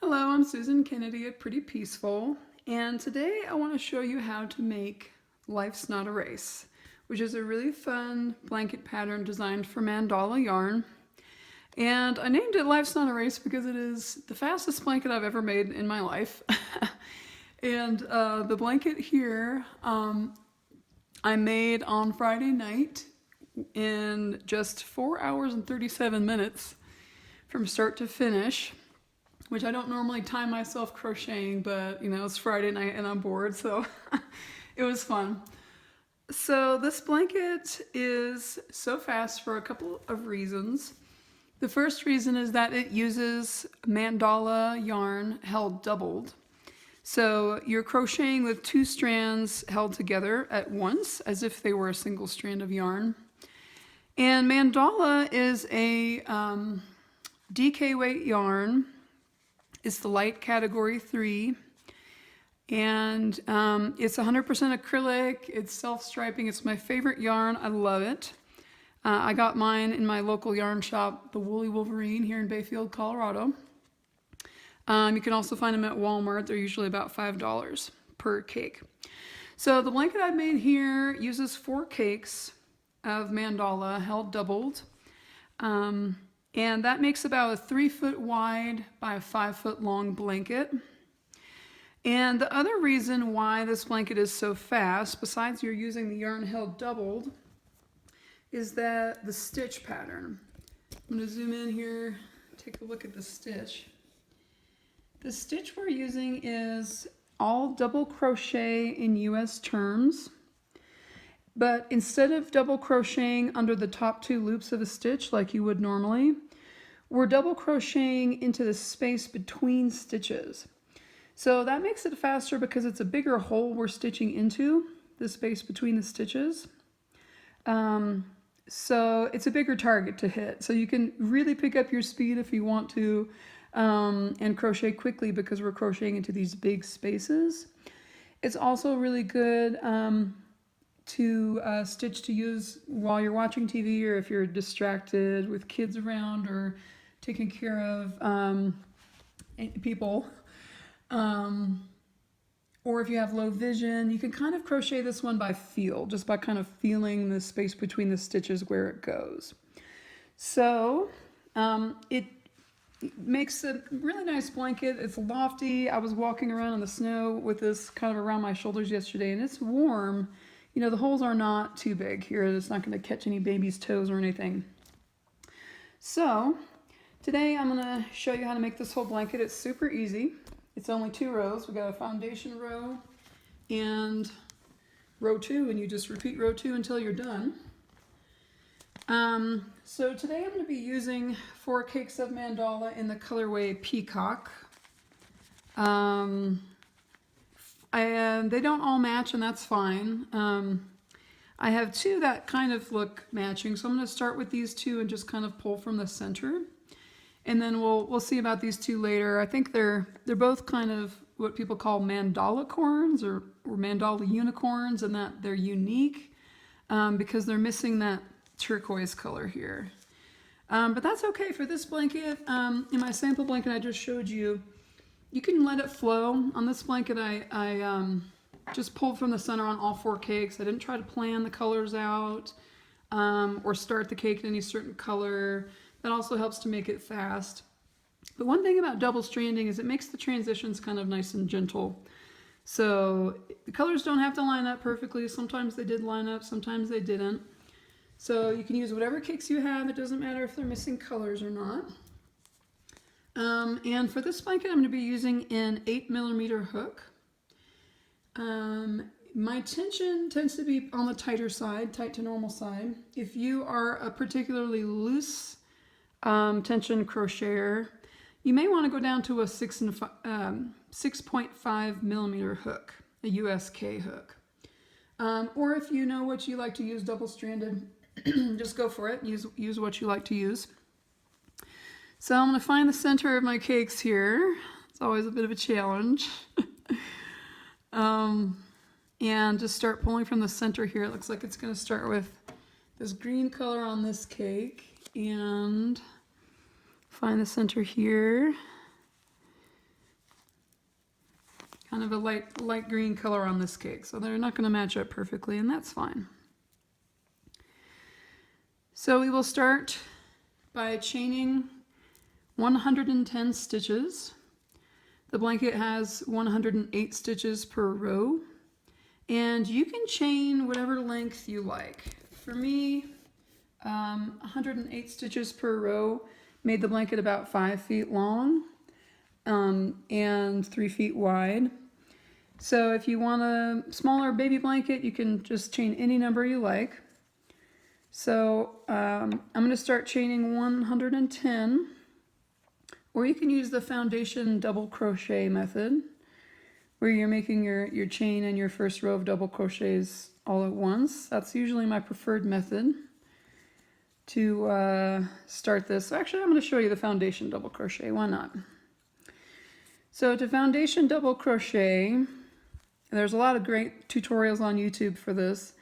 Hello, I'm Susan Kennedy at Pretty Peaceful, and today I want to show you how to make Life's Not a Race, which is a really fun blanket pattern designed for mandala yarn. And I named it Life's Not a Race because it is the fastest blanket I've ever made in my life. And the blanket here I made on Friday night in just 4 hours and 37 minutes from start to finish, which I don't normally time myself crocheting, but you know, it's Friday night and I'm bored, so it was fun. So this blanket is so fast for a couple of reasons. The first reason is that it uses mandala yarn held doubled. So you're crocheting with 2 strands held together at once as if they were a single strand of yarn. And mandala is a DK weight yarn. It's the light category 3, and it's 100% acrylic. It's self-striping. It's my favorite yarn. I love it. I got mine in my local yarn shop, the Woolly Wolverine, here in Bayfield, Colorado. You can also find them at Walmart. They're usually about $5 per cake. So the blanket I've made here uses 4 cakes of mandala held doubled. And that makes about a 3-foot wide by a 5-foot long blanket. And the other reason why this blanket is so fast, besides you're using the yarn held doubled, is that the stitch pattern. I'm going to zoom in here, take a look at the stitch. The stitch we're using is all double crochet in US terms. But instead of double crocheting under the top 2 loops of a stitch like you would normally, we're double crocheting into the space between stitches. So that makes it faster because it's a bigger hole we're stitching into, the space between the stitches. So it's a bigger target to hit. So you can really pick up your speed if you want to, and crochet quickly because we're crocheting into these big spaces. It's also really good to stitch to use while you're watching TV, or if you're distracted with kids around or taking care of people, or if you have low vision. You can kind of crochet this one by feel, just by kind of feeling the space between the stitches where it goes. So it makes a really nice blanket. It's lofty. I was walking around in the snow with this kind of around my shoulders yesterday, and it's warm. You know, the holes are not too big here. It's not going to catch any baby's toes or anything. So today I'm going to show you how to make this whole blanket. It's super easy. It's only 2 rows. We got a foundation row and row 2, and you just repeat row 2 until you're done. So today I'm going to be using 4 cakes of mandala in the colorway Peacock. And they don't all match, and that's fine. I have 2 that kind of look matching, so I'm going to start with these 2 and just kind of pull from the center, and then we'll see about these 2 later. I think they're both kind of what people call mandala corns or mandala unicorns, and that they're unique because they're missing that turquoise color here. But that's okay for this blanket. In my sample blanket I just showed you, you can let it flow. On this blanket, I just pulled from the center on all 4 cakes. I didn't try to plan the colors out or start the cake in any certain color. That also helps to make it fast. But one thing about double stranding is it makes the transitions kind of nice and gentle. So the colors don't have to line up perfectly. Sometimes they did line up, sometimes they didn't. So you can use whatever cakes you have. It doesn't matter if they're missing colors or not. And for this blanket, I'm going to be using an 8mm hook. My tension tends to be on the tighter side, tight to normal side. If you are a particularly loose tension crocheter, you may want to go down to a 6.5mm hook, a USK hook. Or if you know what you like to use double-stranded, just go for it. Use what you like to use. So I'm going to find the center of my cakes here. It's always a bit of a challenge. And just start pulling from the center here. It looks like it's going to start with this green color on this cake and find the center here. kind of a light green color on this cake, so they're not going to match up perfectly, and that's fine. So we will start by chaining 110 stitches. The blanket has 108 stitches per row, and you can chain whatever length you like. For me, 108 stitches per row made the blanket about 5 feet long and 3 feet wide. So if you want a smaller baby blanket, you can just chain any number you like. So I'm going to start chaining 110, or you can use the foundation double crochet method, where you're making your chain and your first row of double crochets all at once. That's usually my preferred method to start this. So actually, I'm going to show you the foundation double crochet. Why not? So to foundation double crochet, there's a lot of great tutorials on YouTube for this.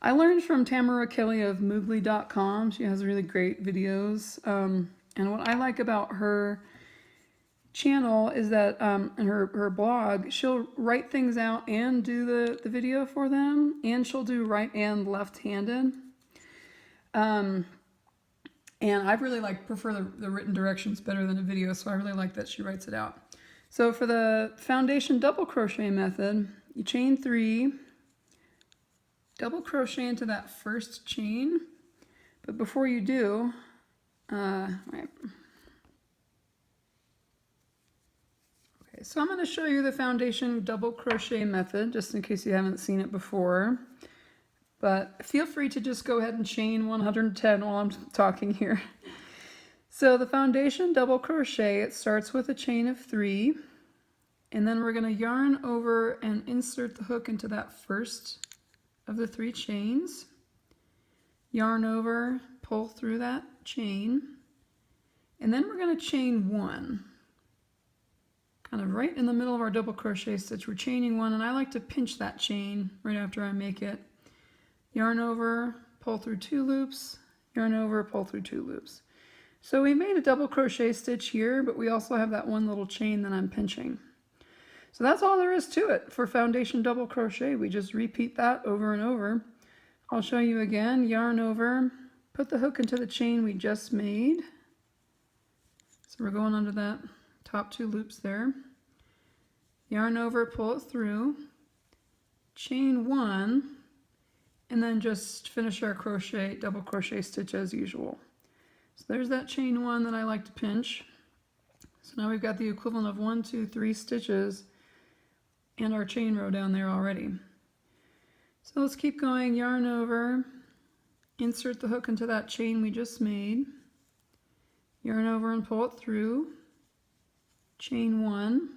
I learned from Tamara Kelly of moogly.com. She has really great videos. And what I like about her channel is that in her blog, she'll write things out and do the video for them, and she'll do right and left-handed. And I really prefer the written directions better than a video, so I really like that she writes it out. So for the foundation double crochet method, you chain 3, double crochet into that first chain, but before you do, right. Okay, so I'm going to show you the foundation double crochet method, just in case you haven't seen it before. But feel free to just go ahead and chain 110 while I'm talking here. So the foundation double crochet, it starts with a chain of 3, and then we're going to yarn over and insert the hook into that first of the 3 chains, yarn over, pull through that chain, and then we're going to chain 1. Kind of right in the middle of our double crochet stitch, we're chaining 1, and I like to pinch that chain right after I make it. Yarn over, pull through 2 loops, yarn over, pull through 2 loops. So we made a double crochet stitch here, but we also have that one little chain that I'm pinching. So that's all there is to it for foundation double crochet. We just repeat that over and over. I'll show you again. Yarn over, put the hook into the chain we just made. So we're going under that top 2 loops there. Yarn over, pull it through, chain 1, and then just finish our crochet, double crochet stitch as usual. So there's that chain 1 that I like to pinch. So now we've got the equivalent of 1, 2, 3 stitches and our chain row down there already. So let's keep going. Yarn over, insert the hook into that chain we just made, yarn over and pull it through, chain 1,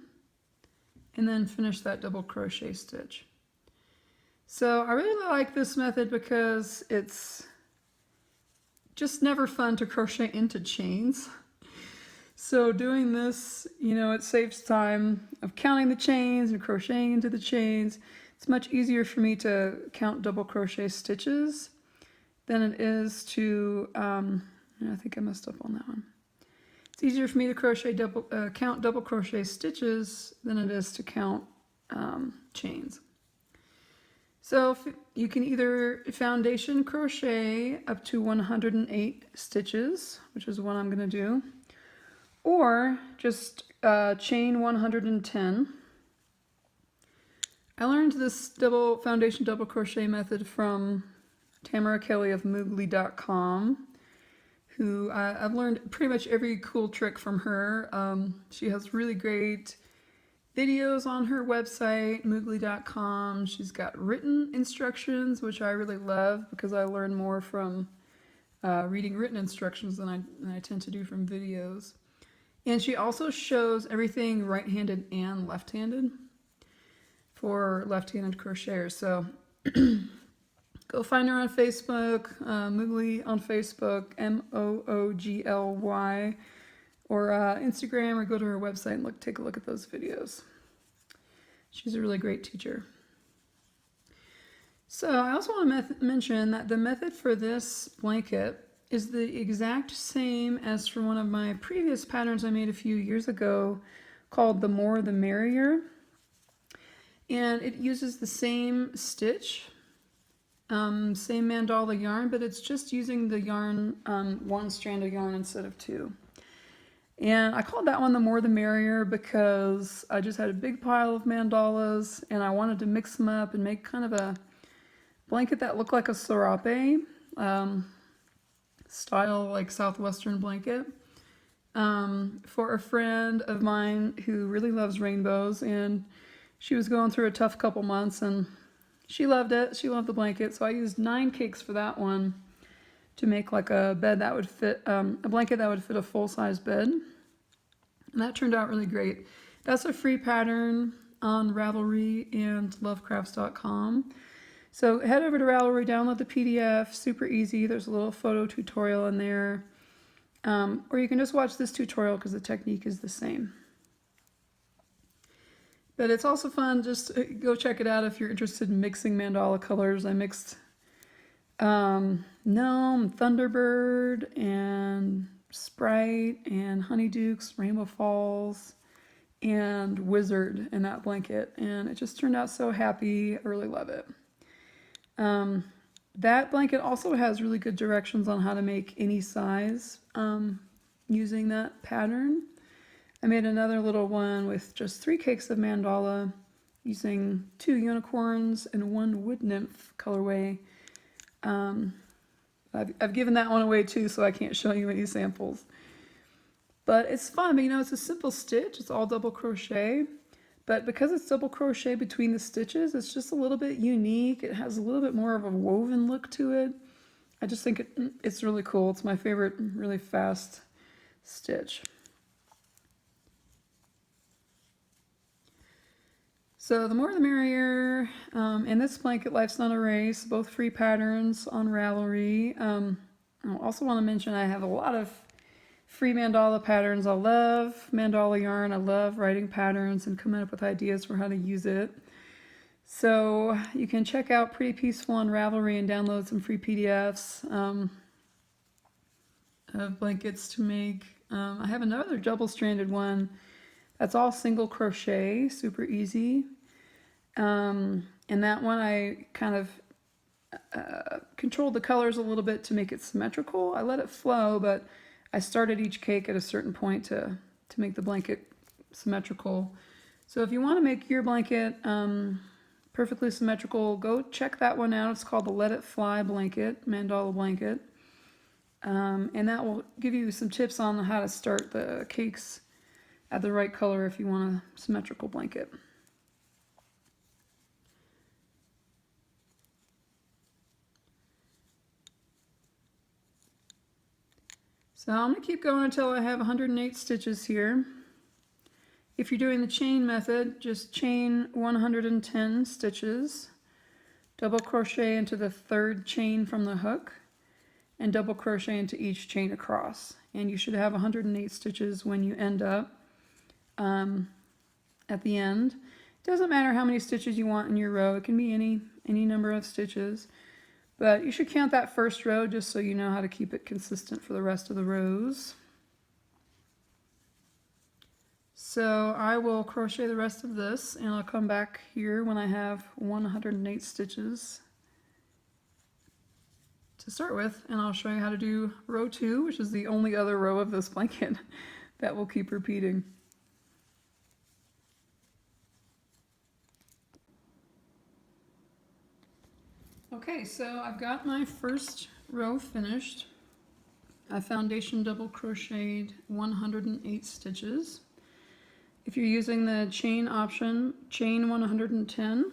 and then finish that double crochet stitch. So I really like this method because it's just never fun to crochet into chains. So doing this, it saves time of counting the chains and crocheting into the chains. It's much easier for me to count double crochet stitches than it is to, I think I messed up on that one. It's easier for me to count double crochet stitches than it is to count chains. So you can either foundation crochet up to 108 stitches, which is what I'm going to do, or just chain 110. I learned this foundation double crochet method from Tamara Kelly of moogly.com, who I've learned pretty much every cool trick from her. She has really great videos on her website, moogly.com. She's got written instructions, which I really love because I learn more from reading written instructions than I tend to do from videos. And she also shows everything right-handed and left-handed for left-handed crocheters. So go find her on Facebook, Moogly on Facebook, Moogly, or Instagram, or go to her website and take a look at those videos. She's a really great teacher. So I also want to mention that the method for this blanket is the exact same as for one of my previous patterns I made a few years ago called the More The Merrier. And it uses the same stitch, same mandala yarn, but it's just using the yarn, one strand of yarn instead of two. And I called that one the More The Merrier because I just had a big pile of mandalas and I wanted to mix them up and make kind of a blanket that looked like a serape style, like Southwestern blanket, for a friend of mine who really loves rainbows, and she was going through a tough couple months and she loved it. She loved the blanket, so I used 9 cakes for that one to make like a bed that would fit, a blanket that would fit a full-size bed. And that turned out really great. That's a free pattern on Ravelry and lovecrafts.com. So head over to Ravelry, download the PDF, super easy. There's a little photo tutorial in there. Or you can just watch this tutorial because the technique is the same. But it's also fun, just go check it out if you're interested in mixing mandala colors. I mixed Gnome, Thunderbird, and Sprite, and Honeydukes, Rainbow Falls, and Wizard in that blanket. And it just turned out so happy. I really love it. That blanket also has really good directions on how to make any size using that pattern. I made another little one with just 3 cakes of mandala using 2 unicorns and 1 wood nymph colorway. I've given that one away too, so I can't show you any samples. But it's fun, but you know, it's a simple stitch. It's all double crochet. But because it's double crochet between the stitches, it's just a little bit unique. It has a little bit more of a woven look to it. I just think it's really cool. It's my favorite really fast stitch. So the More The Merrier, and this blanket, Life's Not a Race, both free patterns on Ravelry. I also want to mention I have a lot of free mandala patterns. I love mandala yarn. I love writing patterns and coming up with ideas for how to use it. So you can check out Pretty Peaceful on Ravelry and download some free PDFs of blankets to make. I have another double-stranded one that's all single crochet, super easy. And that one I kind of controlled the colors a little bit to make it symmetrical. I let it flow, but I started each cake at a certain point to make the blanket symmetrical. So if you want to make your blanket perfectly symmetrical, go check that one out. It's called the Let It Fly blanket, mandala blanket. And that will give you some tips on how to start the cakes at the right color if you want a symmetrical blanket. So I'm going to keep going until I have 108 stitches here. If you're doing the chain method, just chain 110 stitches, double crochet into the 3rd chain from the hook, and double crochet into each chain across. And you should have 108 stitches when you end up at the end. It doesn't matter how many stitches you want in your row. It can be any number of stitches. But you should count that first row just so you know how to keep it consistent for the rest of the rows. So I will crochet the rest of this and I'll come back here when I have 108 stitches to start with, and I'll show you how to do row 2, which is the only other row of this blanket that will keep repeating. Okay, so I've got my first row finished. I foundation double crocheted 108 stitches. If you're using the chain option, chain 110,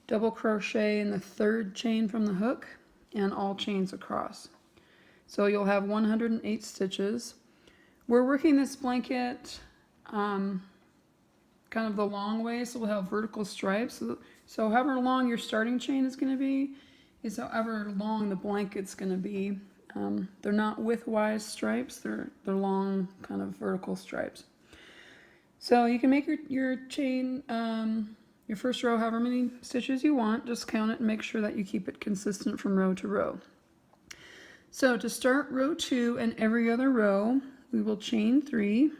double crochet in the 3rd chain from the hook, and all chains across. So you'll have 108 stitches. We're working this blanket kind of the long way, so we'll have vertical stripes. So however long your starting chain is going to be is however long the blanket's going to be. They're not widthwise stripes, they're long kind of vertical stripes. So you can make your chain, your first row however many stitches you want. Just count it and make sure that you keep it consistent from row to row. So to start row 2 and every other row, we will chain 3.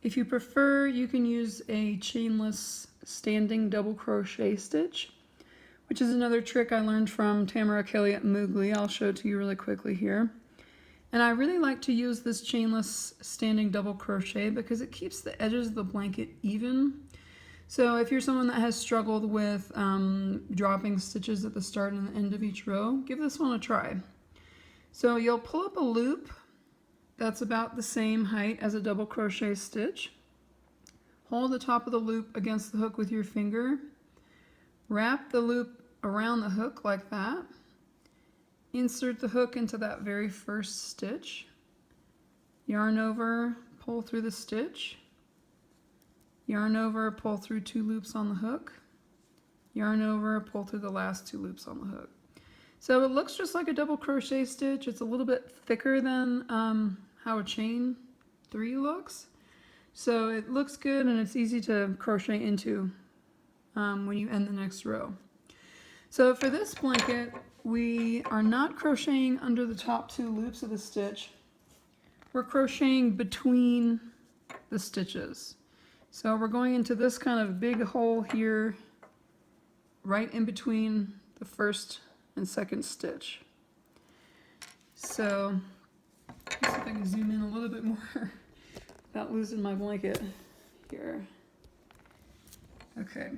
If you prefer, you can use a chainless standing double crochet stitch, which is another trick I learned from Tamara Kelly at Moogly. I'll show it to you really quickly here. And I really like to use this chainless standing double crochet because it keeps the edges of the blanket even. So if you're someone that has struggled with dropping stitches at the start and the end of each row, give this one a try. So you'll pull up a loop that's about the same height as a double crochet stitch. Hold the top of the loop against the hook with your finger. Wrap the loop around the hook like that. Insert the hook into that very first stitch. Yarn over, pull through the stitch. Yarn over, pull through 2 loops on the hook. Yarn over, pull through the last 2 loops on the hook. So it looks just like a double crochet stitch. It's a little bit thicker than how a chain 3 looks. So it looks good and it's easy to crochet into when you end the next row. So for this blanket, we are not crocheting under the top 2 loops of the stitch. We're crocheting between the stitches. So we're going into this kind of big hole here, right in between the first and second stitch. So let's see if I can zoom in a little bit more without losing my blanket here. Okay.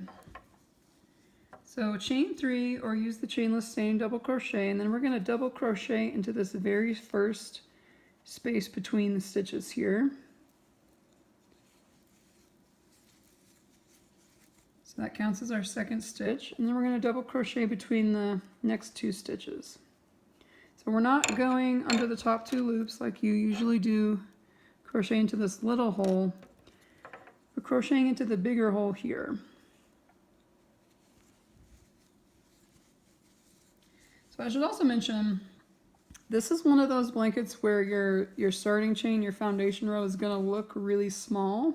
So chain 3 or use the chainless standing double crochet, and then we're going to double crochet into this very first space between the stitches here. So that counts as our second stitch, and then we're going to double crochet between the next 2 stitches. So we're not going under the top 2 loops like you usually do, crochet into this little hole. We're crocheting into the bigger hole here. So I should also mention, this is one of those blankets where your starting chain, your foundation row is going to look really small.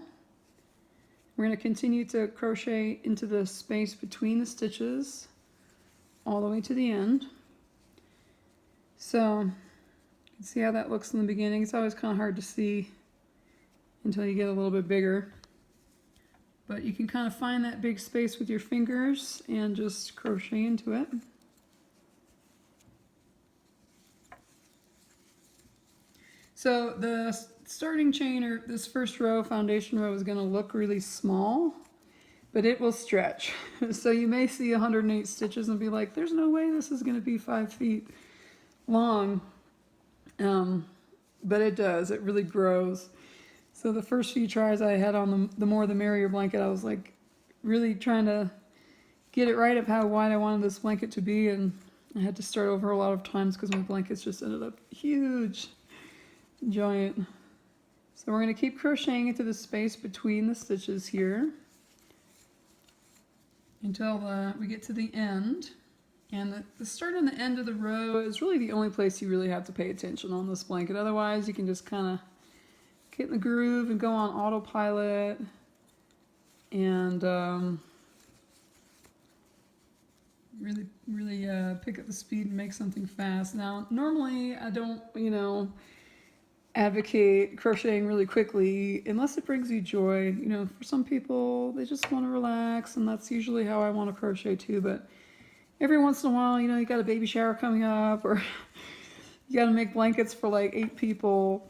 We're going to continue to crochet into the space between the stitches all the way to the end. So you can see how that looks in the beginning. It's always kind of hard to see until you get a little bit bigger. But you can kind of find that big space with your fingers and just crochet into it. So the starting chain, or this first row, foundation row, is going to look really small, but it will stretch. So you may see 108 stitches and be like, there's no way this is going to be 5 feet long. But it does. It really grows. So the first few tries I had on the More The Merrier blanket, I was like really trying to get it right of how wide I wanted this blanket to be, and I had to start over a lot of times because my blankets just ended up huge. Giant. So we're going to keep crocheting into the space between the stitches here until we get to the end. And the start and the end of the row is really the only place you really have to pay attention on this blanket. Otherwise, you can just kind of get in the groove and go on autopilot and really pick up the speed and make something fast. Now, normally I don't, advocate crocheting really quickly unless it brings you joy. For some people, they just want to relax, and that's usually how I want to crochet too. But every once in a while, you got a baby shower coming up, or you got to make blankets for like 8 people.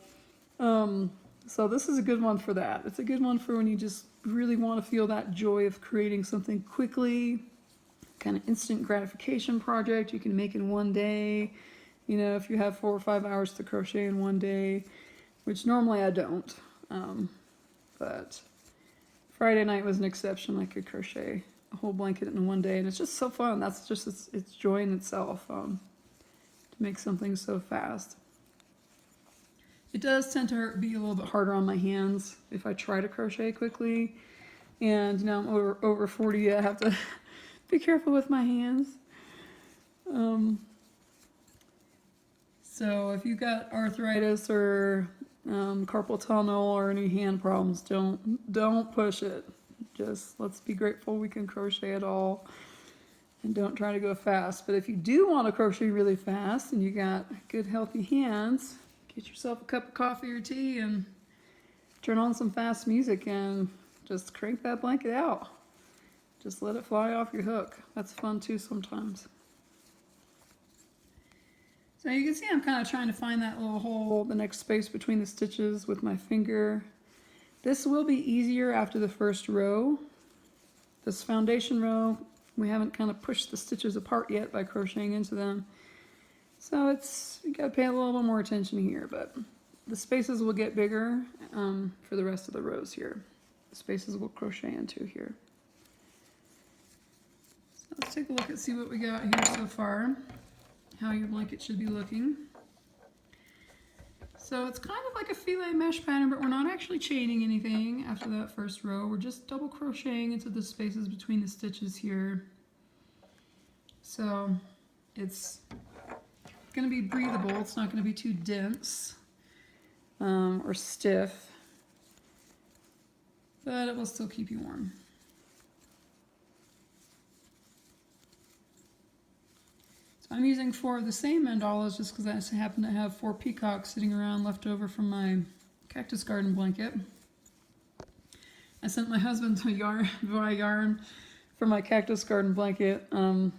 So this is a good one for that. It's a good one for when you just really want to feel that joy of creating something quickly, kind of instant gratification project you can make in one day. If you have 4 or 5 hours to crochet in one day, which normally I don't. But Friday night was an exception. I could crochet a whole blanket in one day, and it's just so fun. That's just it's joy in itself, to make something so fast. It does tend to be a little bit harder on my hands if I try to crochet quickly, and I'm over 40. I have to be careful with my hands. So if you've got arthritis or carpal tunnel or any hand problems, don't push it. Just let's be grateful we can crochet at all, and don't try to go fast. But if you do want to crochet really fast and you got good healthy hands, get yourself a cup of coffee or tea and turn on some fast music and just crank that blanket out. Just let it fly off your hook. That's fun too sometimes. So you can see I'm kind of trying to find that little hole, the next space between the stitches with my finger. This will be easier after the first row. This foundation row, we haven't kind of pushed the stitches apart yet by crocheting into them. So you gotta pay a little bit more attention here, but the spaces will get bigger for the rest of the rows here. The spaces we'll crochet into here. So let's take a look and see what we got here so far, how your blanket should be looking. So it's kind of like a filet mesh pattern, but we're not actually chaining anything after that first row. We're just double crocheting into the spaces between the stitches here. So it's going to be breathable. It's not going to be too dense or stiff, but it will still keep you warm. So I'm using 4 of the same mandalas just because I happen to have 4 peacocks sitting around left over from my cactus garden blanket. I sent my husband to buy yarn for my cactus garden blanket. And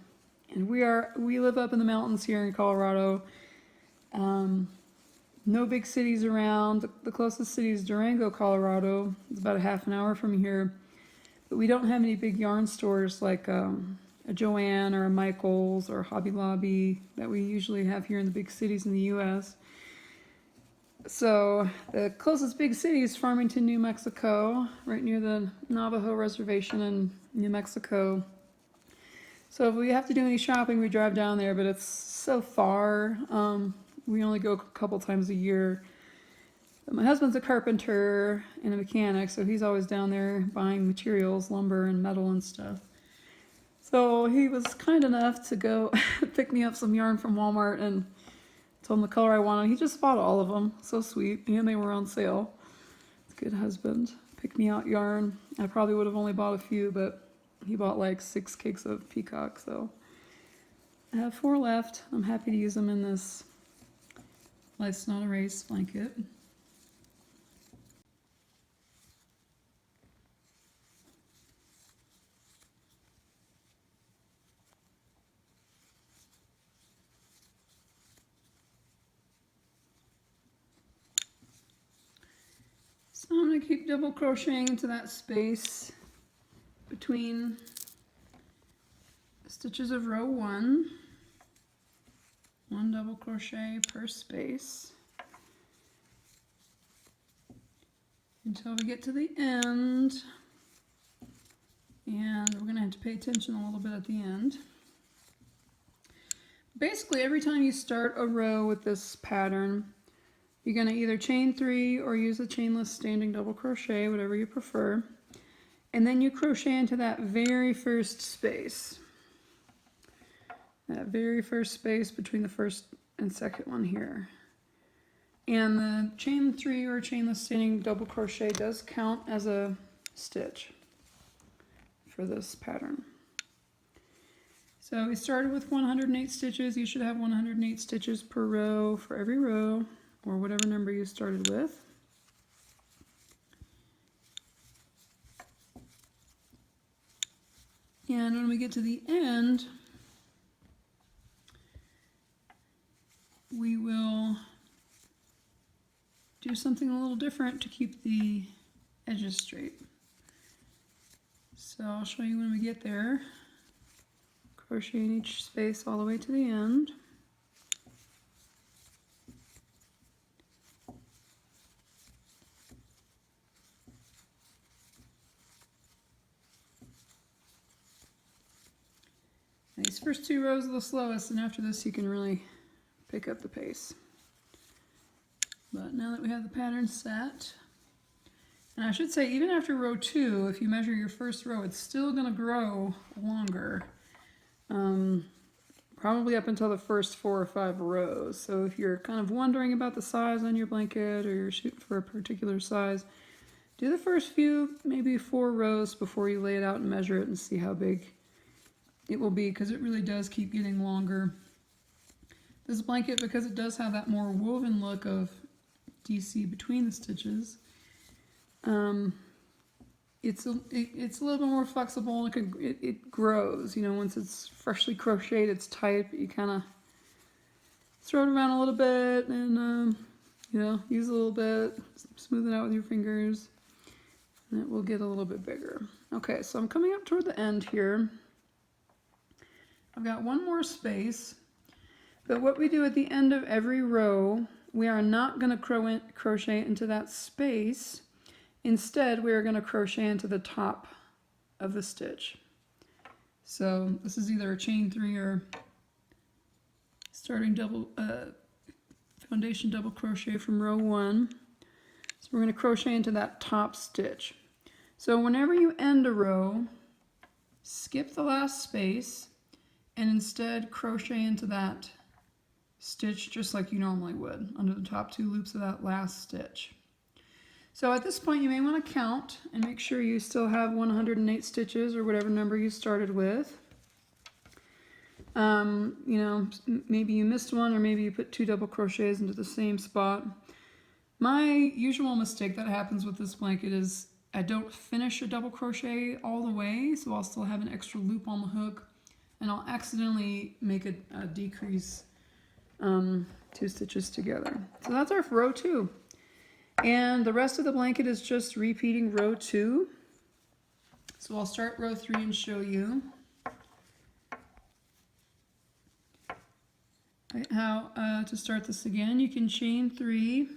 we live up in the mountains here in Colorado. No big cities around. The closest city is Durango, Colorado. It's about a half an hour from here. But we don't have any big yarn stores like a Joann or a Michael's or a Hobby Lobby that we usually have here in the big cities in the U.S. So the closest big city is Farmington, New Mexico, right near the Navajo Reservation in New Mexico. So if we have to do any shopping, we drive down there, but it's so far. We only go a couple times a year. But my husband's a carpenter and a mechanic, so he's always down there buying materials, lumber and metal and stuff. So he was kind enough to go pick me up some yarn from Walmart and told him the color I wanted. He just bought all of them. So sweet. And they were on sale. Good husband. Picked me out yarn. I probably would have only bought a few, but he bought like 6 cakes of peacock. So I have 4 left. I'm happy to use them in this Life's Not a Race blanket. So I'm going to keep double crocheting into that space between the stitches of row 1. 1 double crochet per space until we get to the end. And we're going to have to pay attention a little bit at the end. Basically, every time you start a row with this pattern, you're going to either chain 3 or use a chainless standing double crochet, whatever you prefer. And then you crochet into that very first space. That very first space between the first and second one here. And the chain 3 or chainless standing double crochet does count as a stitch for this pattern. So we started with 108 stitches. You should have 108 stitches per row for every row, or whatever number you started with. And when we get to the end, we will do something a little different to keep the edges straight. So I'll show you when we get there. Crochet in each space all the way to the end. These first 2 rows are the slowest, and after this you can really pick up the pace. But now that we have the pattern set, and I should say even after row 2, if you measure your first row, it's still going to grow longer. Probably up until the first 4 or 5 rows. So if you're kind of wondering about the size on your blanket, or you're shooting for a particular size, do the first few, maybe 4 rows before you lay it out and measure it and see how big it will be, because it really does keep getting longer. This blanket, because it does have that more woven look of DC between the stitches, it's a little bit more flexible, and it grows. You know, once it's freshly crocheted, it's tight, but you kind of throw it around a little bit and you know, use a little bit, smooth it out with your fingers, and it will get a little bit bigger. Okay, so I'm coming up toward the end here. I've got one more space, but what we do at the end of every row, we are not going to crochet into that space. Instead, we are going to crochet into the top of the stitch. So this is either a chain 3 or starting foundation double crochet from row 1. So we're going to crochet into that top stitch. So whenever you end a row, skip the last space and instead crochet into that stitch just like you normally would under the top 2 loops of that last stitch. So at this point you may want to count and make sure you still have 108 stitches or whatever number you started with. You know, maybe you missed one, or maybe you put 2 double crochets into the same spot. My usual mistake that happens with this blanket is I don't finish a double crochet all the way, so I'll still have an extra loop on the hook, and I'll accidentally make a decrease 2 stitches together. So that's our row 2. And the rest of the blanket is just repeating row 2. So I'll start row 3 and show you how to start this again. You can chain 3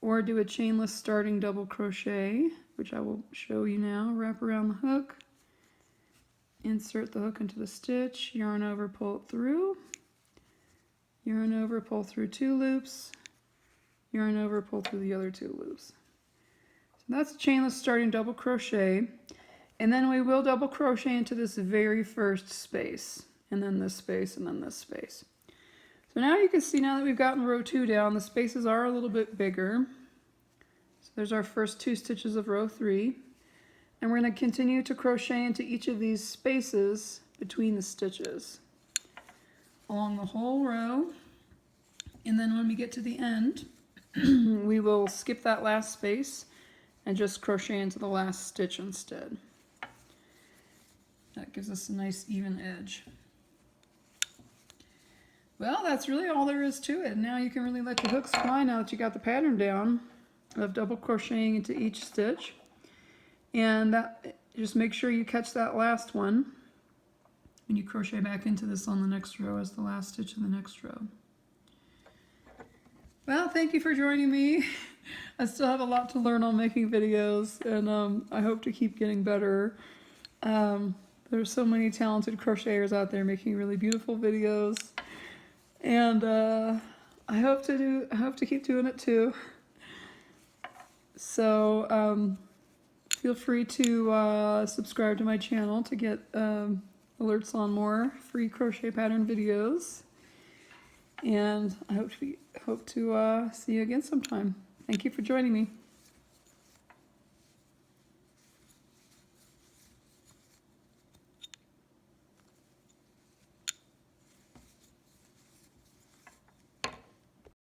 or do a chainless starting double crochet, which I will show you now. Wrap around the hook, insert the hook into the stitch, yarn over, pull it through, yarn over, pull through 2 loops, yarn over, pull through the other 2 loops. So that's a chainless starting double crochet, and then we will double crochet into this very first space, and then this space, and then this space. So now you can see, now that we've gotten row 2 down, the spaces are a little bit bigger. So there's our first 2 stitches of row 3. And we're going to continue to crochet into each of these spaces between the stitches along the whole row. And then when we get to the end, we will skip that last space and just crochet into the last stitch instead. That gives us a nice even edge. Well, that's really all there is to it. Now you can really let your hooks fly now that you got the pattern down of double crocheting into each stitch. And just make sure you catch that last one when you crochet back into this on the next row as the last stitch of the next row. Well, thank you for joining me. I still have a lot to learn on making videos, and I hope to keep getting better. There's so many talented crocheters out there making really beautiful videos. And I hope to keep doing it too. So feel free to subscribe to my channel to get alerts on more free crochet pattern videos. And I hope to see you again sometime. Thank you for joining me.